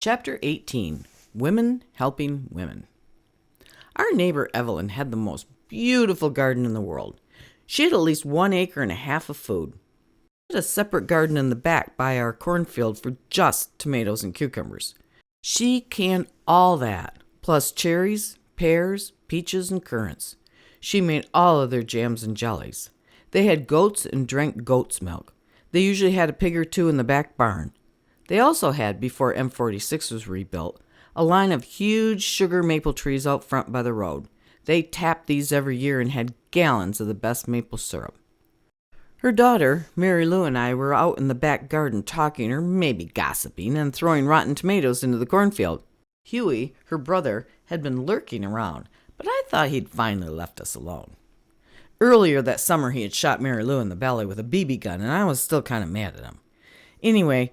Chapter 18, Women Helping Women. Our neighbor Evelyn had the most beautiful garden in the world. She had at least 1.5 acres of food. She had a separate garden in the back by our cornfield for just tomatoes and cucumbers. She canned all that, plus cherries, pears, peaches, and currants. She made all of their jams and jellies. They had goats and drank goat's milk. They usually had a pig or two in the back barn. They also had, before M46 was rebuilt, a line of huge sugar maple trees out front by the road. They tapped these every year and had gallons of the best maple syrup. Her daughter, Mary Lou, and I were out in the back garden talking, or maybe gossiping, and throwing rotten tomatoes into the cornfield. Huey, her brother, had been lurking around, but I thought he'd finally left us alone. Earlier that summer he had shot Mary Lou in the belly with a BB gun, and I was still kind of mad at him. Anyway,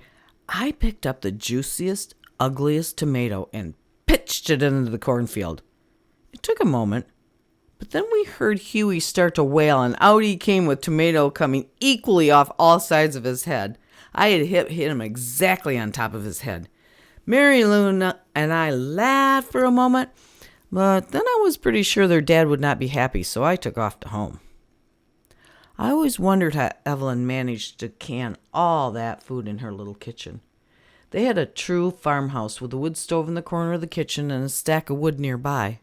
I picked up the juiciest, ugliest tomato and pitched it into the cornfield. It took a moment, but then we heard Huey start to wail, and out he came with tomato coming equally off all sides of his head. I had hit him exactly on top of his head. Mary Lou and I laughed for a moment, but then I was pretty sure their dad would not be happy, so I took off to home. I always wondered how Evelyn managed to can all that food in her little kitchen. They had a true farmhouse with a wood stove in the corner of the kitchen and a stack of wood nearby.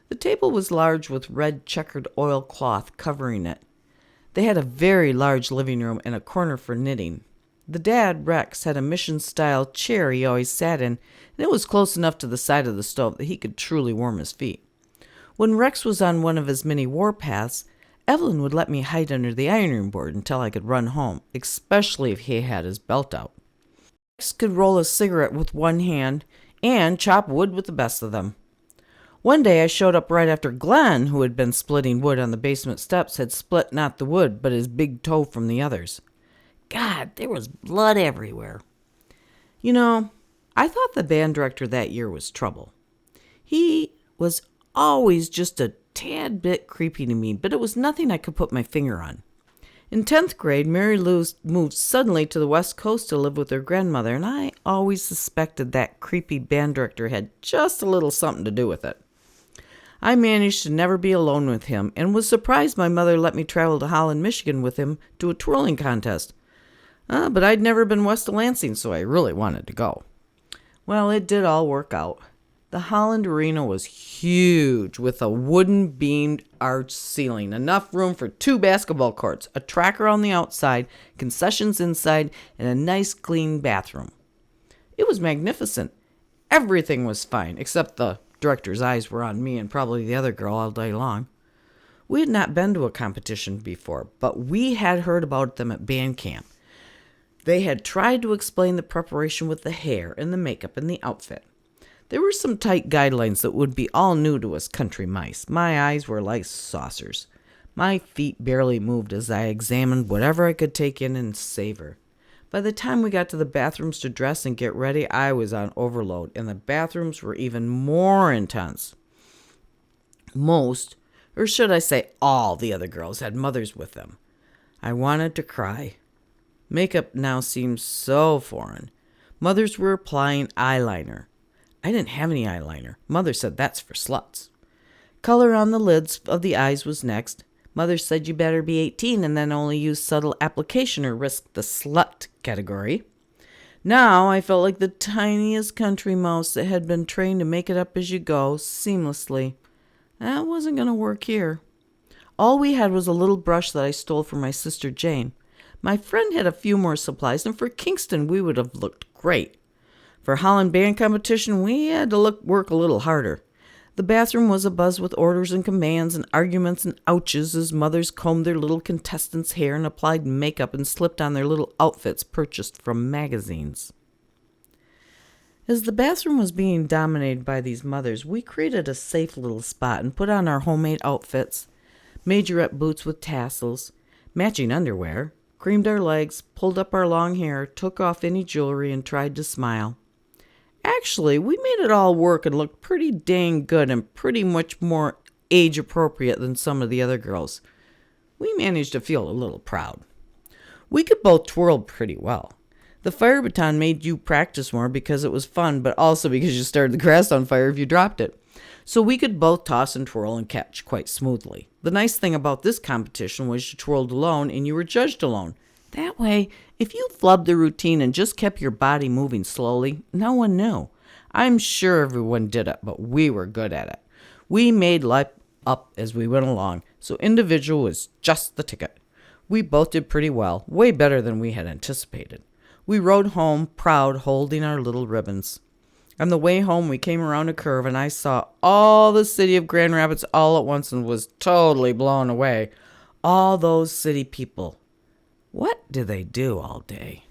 The table was large with red checkered oilcloth covering it. They had a very large living room and a corner for knitting. The dad, Rex, had a mission-style chair he always sat in, and it was close enough to the side of the stove that he could truly warm his feet. When Rex was on one of his many warpaths, Evelyn would let me hide under the ironing board until I could run home, especially if he had his belt out. Rex could roll a cigarette with one hand and chop wood with the best of them. One day I showed up right after Glenn, who had been splitting wood on the basement steps, had split not the wood, but his big toe from the others. God, there was blood everywhere. You know, I thought the band director that year was trouble. He was always just a tad bit creepy to me, but it was nothing I could put my finger on. In 10th grade, Mary Lou moved suddenly to the West Coast to live with her grandmother, and I always suspected that creepy band director had just a little something to do with it. I managed to never be alone with him, and was surprised my mother let me travel to Holland, Michigan with him to a twirling contest. But I'd never been west of Lansing, so I really wanted to go. Well, it did all work out. The Holland Arena was huge, with a wooden beamed arch ceiling, enough room for 2 basketball courts, a track around the outside, concessions inside, and a nice clean bathroom. It was magnificent. Everything was fine, except the director's eyes were on me and probably the other girl all day long. We had not been to a competition before, but we had heard about them at band camp. They had tried to explain the preparation with the hair and the makeup and the outfit. There were some tight guidelines that would be all new to us country mice. My eyes were like saucers. My feet barely moved as I examined whatever I could take in and savor. By the time we got to the bathrooms to dress and get ready, I was on overload, and the bathrooms were even more intense. Most, or should I say all, the other girls had mothers with them. I wanted to cry. Makeup now seemed so foreign. Mothers were applying eyeliner. I didn't have any eyeliner. Mother said that's for sluts. Color on the lids of the eyes was next. Mother said you better be 18 and then only use subtle application or risk the slut category. Now I felt like the tiniest country mouse that had been trained to make it up as you go, seamlessly. That wasn't going to work here. All we had was a little brush that I stole from my sister Jane. My friend had a few more supplies, and for Kingston we would have looked great. For Holland band competition, we had to work a little harder. The bathroom was abuzz with orders and commands and arguments and ouches as mothers combed their little contestants' hair and applied makeup and slipped on their little outfits purchased from magazines. As the bathroom was being dominated by these mothers, we created a safe little spot and put on our homemade outfits, majorette boots with tassels, matching underwear, creamed our legs, pulled up our long hair, took off any jewelry, and tried to smile. Actually, we made it all work and looked pretty dang good and pretty much more age-appropriate than some of the other girls. We managed to feel a little proud. We could both twirl pretty well. The fire baton made you practice more because it was fun, but also because you started the grass on fire if you dropped it. So we could both toss and twirl and catch quite smoothly. The nice thing about this competition was you twirled alone and you were judged alone. That way, if you flubbed the routine and just kept your body moving slowly, no one knew. I'm sure everyone did it, but we were good at it. We made life up as we went along, so individual was just the ticket. We both did pretty well, way better than we had anticipated. We rode home proud, holding our little ribbons. On the way home, we came around a curve, and I saw all the city of Grand Rapids all at once and was totally blown away. All those city people. What do they do all day?